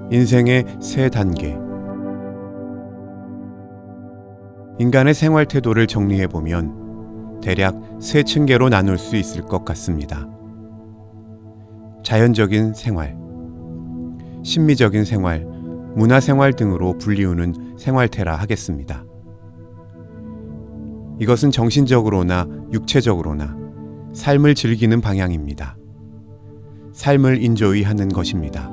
인생의 세 단계. 인간의 생활 태도를 정리해보면 대략 세 층계로 나눌 수 있을 것 같습니다. 자연적인 생활, 심미적인 생활, 문화생활 등으로 불리우는 생활태라 하겠습니다. 이것은 정신적으로나 육체적으로나 삶을 즐기는 방향입니다. 삶을 인조이하는 것입니다.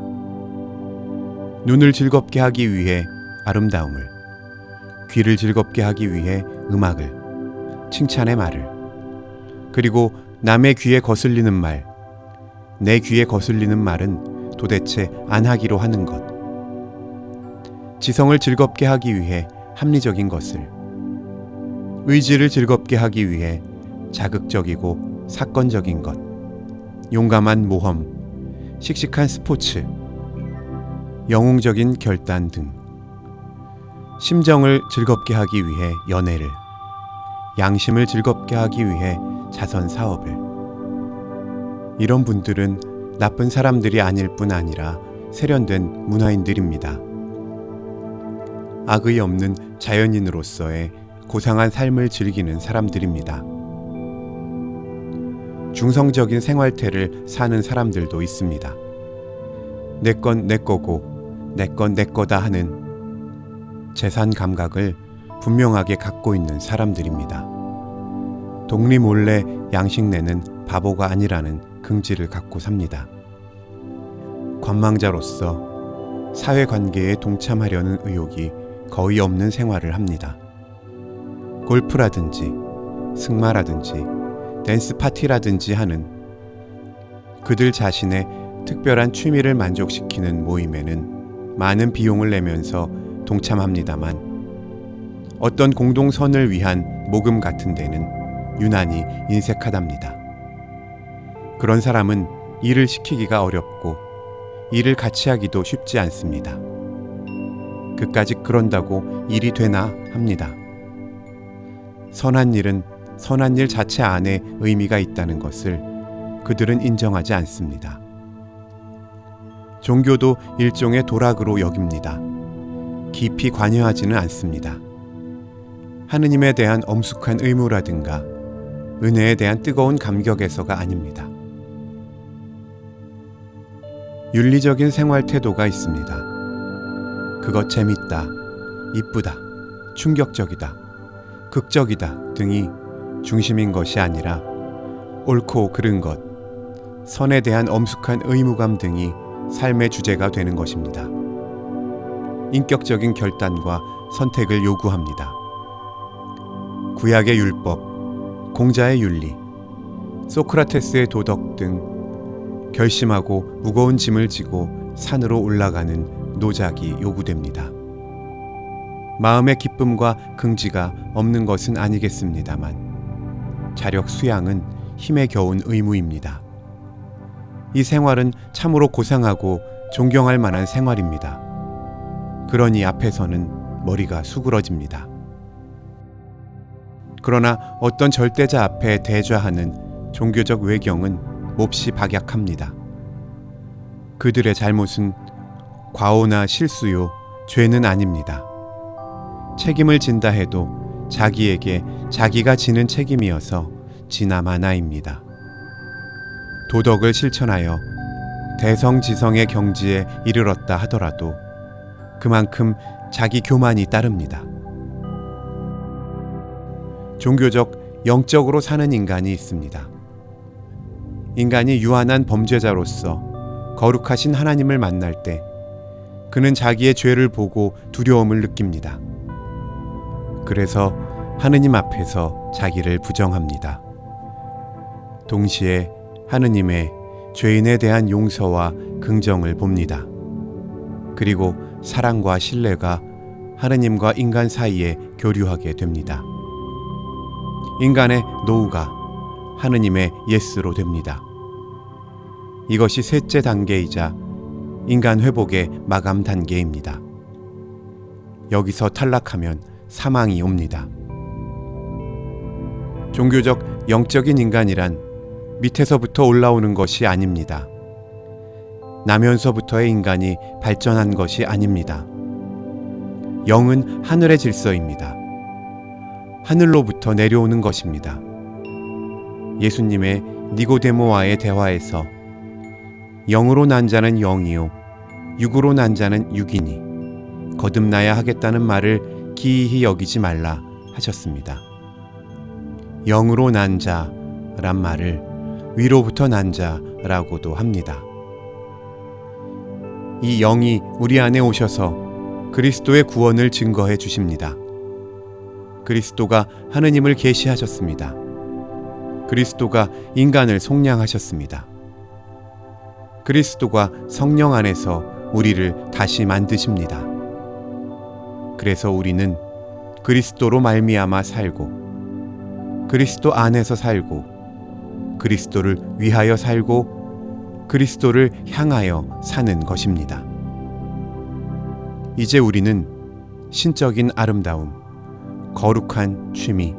눈을 즐겁게 하기 위해 아름다움을, 귀를 즐겁게 하기 위해 음악을, 칭찬의 말을, 그리고 남의 귀에 거슬리는 말, 내 귀에 거슬리는 말은 도대체 안 하기로 하는 것, 지성을 즐겁게 하기 위해 합리적인 것을, 의지를 즐겁게 하기 위해 자극적이고 사건적인 것, 용감한 모험, 씩씩한 스포츠, 영웅적인 결단 등, 심정을 즐겁게 하기 위해 연애를, 양심을 즐겁게 하기 위해 자선 사업을. 이런 분들은 나쁜 사람들이 아닐 뿐 아니라 세련된 문화인들입니다. 악의 없는 자연인으로서의 고상한 삶을 즐기는 사람들입니다. 중성적인 생활태를 사는 사람들도 있습니다. 내 건 내 거고 내 건 내 거다 하는 재산 감각을 분명하게 갖고 있는 사람들입니다. 독리 몰래 양식 내는 바보가 아니라는 긍지를 갖고 삽니다. 관망자로서 사회관계에 동참하려는 의욕이 거의 없는 생활을 합니다. 골프라든지 승마라든지 댄스 파티라든지 하는 그들 자신의 특별한 취미를 만족시키는 모임에는 많은 비용을 내면서 동참합니다만 어떤 공동선을 위한 모금 같은 데는 유난히 인색하답니다. 그런 사람은 일을 시키기가 어렵고 일을 같이 하기도 쉽지 않습니다. 그까짓 그런다고 일이 되나 합니다. 선한 일은 선한 일 자체 안에 의미가 있다는 것을 그들은 인정하지 않습니다. 종교도 일종의 도락으로 여깁니다. 깊이 관여하지는 않습니다. 하느님에 대한 엄숙한 의무라든가 은혜에 대한 뜨거운 감격에서가 아닙니다. 윤리적인 생활 태도가 있습니다. 그것 재밌다, 이쁘다, 충격적이다, 극적이다 등이 중심인 것이 아니라 옳고 그른 것, 선에 대한 엄숙한 의무감 등이 삶의 주제가 되는 것입니다. 인격적인 결단과 선택을 요구합니다. 구약의 율법, 공자의 윤리, 소크라테스의 도덕 등 결심하고 무거운 짐을 지고 산으로 올라가는 노작이 요구됩니다. 마음의 기쁨과 긍지가 없는 것은 아니겠습니다만 자력 수양은 힘에 겨운 의무입니다. 이 생활은 참으로 고상하고 존경할 만한 생활입니다. 그러니 앞에서는 머리가 수그러집니다. 그러나 어떤 절대자 앞에 대좌하는 종교적 외경은 몹시 박약합니다. 그들의 잘못은 과오나 실수요, 죄는 아닙니다. 책임을 진다 해도 자기에게 자기가 지는 책임이어서 지나마나입니다. 도덕을 실천하여 대성지성의 경지에 이르렀다 하더라도 그만큼 자기 교만이 따릅니다. 종교적, 영적으로 사는 인간이 있습니다. 인간이 유한한 범죄자로서 거룩하신 하나님을 만날 때 그는 자기의 죄를 보고 두려움을 느낍니다. 그래서 하느님 앞에서 자기를 부정합니다. 동시에 하느님의 죄인에 대한 용서와 긍정을 봅니다. 그리고 사랑과 신뢰가 하느님과 인간 사이에 교류하게 됩니다. 인간의 노우가 하느님의 예스로 됩니다. 이것이 셋째 단계이자 인간 회복의 마감 단계입니다. 여기서 탈락하면 사망이 옵니다. 종교적 영적인 인간이란 밑에서부터 올라오는 것이 아닙니다. 나면서부터의 인간이 발전한 것이 아닙니다. 영은 하늘의 질서입니다. 하늘로부터 내려오는 것입니다. 예수님의 니고데모와의 대화에서 영으로 난 자는 영이요 육으로 난 자는 육이니 거듭나야 하겠다는 말을 기이히 여기지 말라 하셨습니다. 영으로 난 자란 말을 위로부터 난 자라고도 합니다. 이 영이 우리 안에 오셔서 그리스도의 구원을 증거해 주십니다. 그리스도가 하느님을 계시하셨습니다. 그리스도가 인간을 속량하셨습니다. 그리스도가 성령 안에서 우리를 다시 만드십니다. 그래서 우리는 그리스도로 말미암아 살고 그리스도 안에서 살고 그리스도를 위하여 살고 그리스도를 향하여 사는 것입니다. 이제 우리는 신적인 아름다움, 거룩한 취미,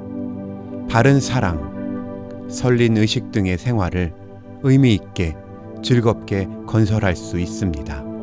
바른 사랑, 설린 의식 등의 생활을 의미 있게 즐겁게 건설할 수 있습니다.